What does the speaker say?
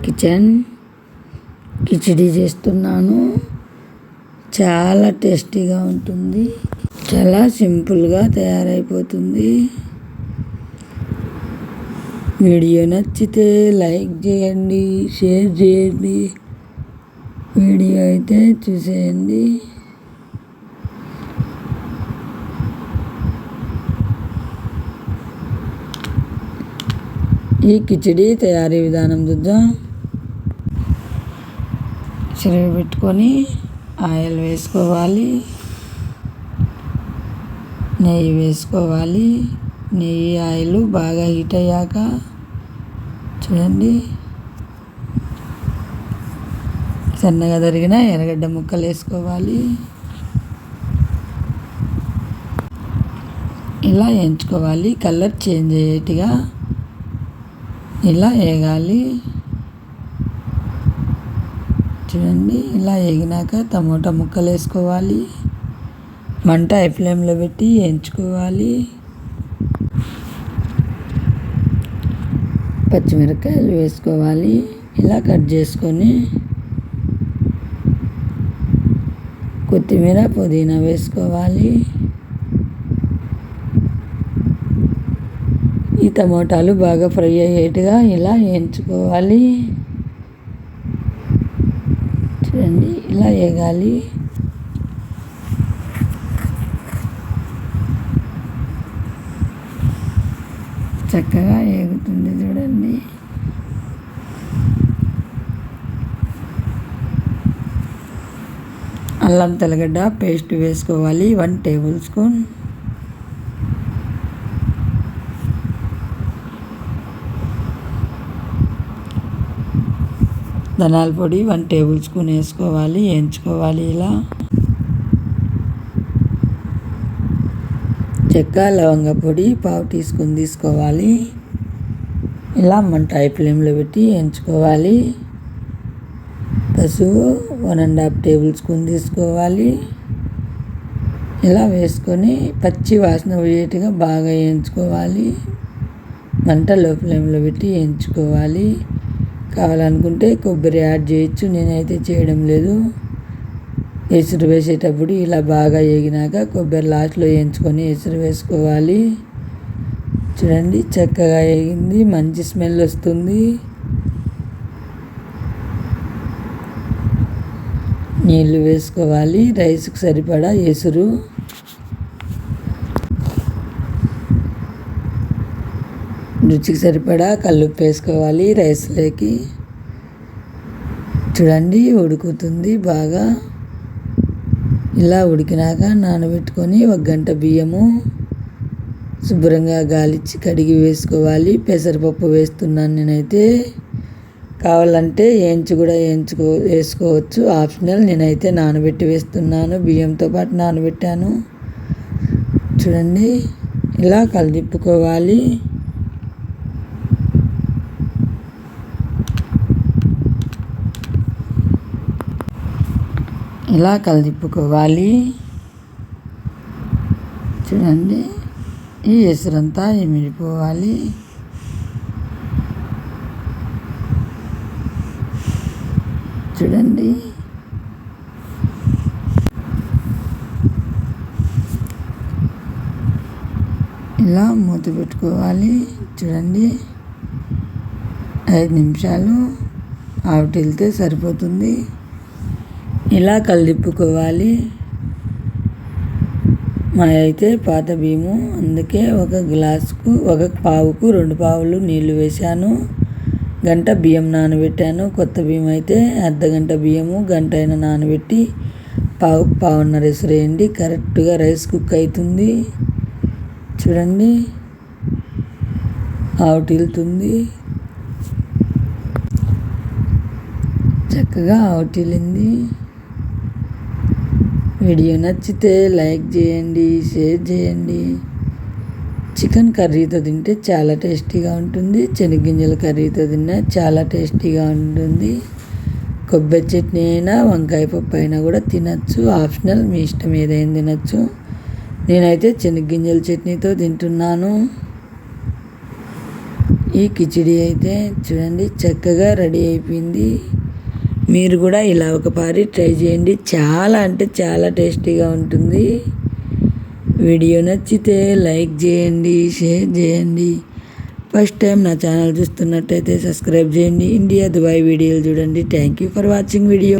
Kitchen khichdi చేస్తున్నాను. చాలా టేస్టీగా ఉంటుంది. చాలా సింపుల్గా తయారైపోతుంది. వీడియో నచ్చితే లైక్ చేయండి, షేర్ చేయండి. వీడియో అయితే చూసేయండి. ఈ కిచిడి తయారీ విధానం చూద్దాం. చెరువు పెట్టుకొని ఆయిల్ వేసుకోవాలి, నెయ్యి వేసుకోవాలి. నెయ్యి ఆయిల్ బాగా హీట్ అయ్యాక చూడండి, సన్నగా తరిగిన ఎర్రగడ్డ ముక్కలు వేసుకోవాలి. ఇలా వేయించుకోవాలి. కలర్ చేంజ్ అయ్యేట్టుగా ఇలా వేగాలి. చూడండి, ఇలా వేగినాక టమోటా ముక్కలు వేసుకోవాలి. మంట హై ఫ్లేమ్లో పెట్టి వేయించుకోవాలి. పచ్చిమిరపకాయలు వేసుకోవాలి. ఇలా కట్ చేసుకొని కొత్తిమీర పుదీనా వేసుకోవాలి. ఈ టమోటాలు బాగా ఫ్రై అయ్యేట్టుగా ఇలా వేయించుకోవాలి. చూడండి, ఇలా వేగాలి. చక్కగా వేగుతుంది చూడండి. అల్లం తెల్లగడ్డ పేస్ట్ వేసుకోవాలి, 1 టేబుల్ స్పూన్. ధనియాల పొడి 1 టేబుల్ స్పూన్ వేసుకోవాలి. వేయించుకోవాలి. ఇలా చెక్క లవంగ పొడి 1/2 టీ స్పూన్ తీసుకోవాలి. ఇలా మంట హై ఫ్లేమ్లో పెట్టి వేయించుకోవాలి. పసుపు 1.5 టేబుల్ స్పూన్ తీసుకోవాలి. ఇలా వేసుకొని పచ్చి వాసన పోయేట్టుగా బాగా వేయించుకోవాలి. మంట లో ఫ్లేమ్లో పెట్టి వేయించుకోవాలి. కావాలనుకుంటే కొబ్బరి యాడ్ చేయొచ్చు, నేనైతే చేయడం లేదు. ఎసురు వేసేటప్పుడు ఇలా బాగా వేగినాక కొబ్బరి లాస్ట్లో వేయించుకొని ఎసురు వేసుకోవాలి. చూడండి, చక్కగా వేగింది, మంచి స్మెల్ వస్తుంది. నీళ్ళు వేసుకోవాలి. రైస్కి సరిపడా ఎసురు, రుచికి సరిపడా కల్లుప్పు వేసుకోవాలి రైస్లోకి. చూడండి, ఉడుకుతుంది బాగా. ఇలా ఉడికినాక నానబెట్టుకొని 1 గంట బియ్యము శుభ్రంగా గాలిచ్చి కడిగి వేసుకోవాలి. పెసరపప్పు వేస్తున్నాను నేనైతే. కావాలంటే వేసుకోవచ్చు, ఆప్షనల్. నేనైతే నానబెట్టి వేస్తున్నాను, బియ్యంతో పాటు నానబెట్టాను. చూడండి, ఇలా కలిదిప్పుకోవాలి. ఇలా కలిదిప్పుకోవాలి. చూడండి, ఈ ఎసురంతా ఇమిడిపోవాలి. చూడండి, ఇలా మూత పెట్టుకోవాలి. చూడండి, 5 నిమిషాలు ఆవిటిల్తే సరిపోతుంది. ఇలా కలిదిప్పుకోవాలి. మా అయితే పాత బియ్యము, అందుకే 1 గ్లాసుకు 1 పావుకు 2 పావులు నీళ్లు వేశాను. గంట బియ్యం నానబెట్టాను. కొత్త బియ్యం అయితే అర్ధగంట బియ్యము గంట అయినా నానబెట్టి పావున్నర ఎసురు వేయండి, కరెక్ట్గా రైస్ కుక్ అవుతుంది. చూడండి, ఆవటిల్తుంది, చక్కగా ఆవటిల్లింది. వీడియో నచ్చితే లైక్ చేయండి, షేర్ చేయండి. చికెన్ కర్రీతో తింటే చాలా టేస్టీగా ఉంటుంది. శనగగింజల కర్రీతో తిన్నా చాలా టేస్టీగా ఉంటుంది. కొబ్బరి చట్నీ అయినా వంకాయ పప్పు అయినా కూడా తినచ్చు, ఆప్షనల్, మీ ఇష్టం ఏదైనా తినచ్చు. నేనైతే శనగగింజల చట్నీతో తింటున్నాను. ఈ కిచిడి అయితే చూడండి చక్కగా రెడీ అయిపోయింది. మీరు కూడా ఇలా ఒకసారి ట్రై చేయండి. చాలా అంటే చాలా టేస్టీగా ఉంటుంది. వీడియో నచ్చితే లైక్ చేయండి, షేర్ చేయండి. ఫస్ట్ టైం నా ఛానల్ చూస్తున్నట్టయితే సబ్స్క్రైబ్ చేయండి. ఇండియా దుబాయ్ వీడియోలు చూడండి. Thank you for watching video.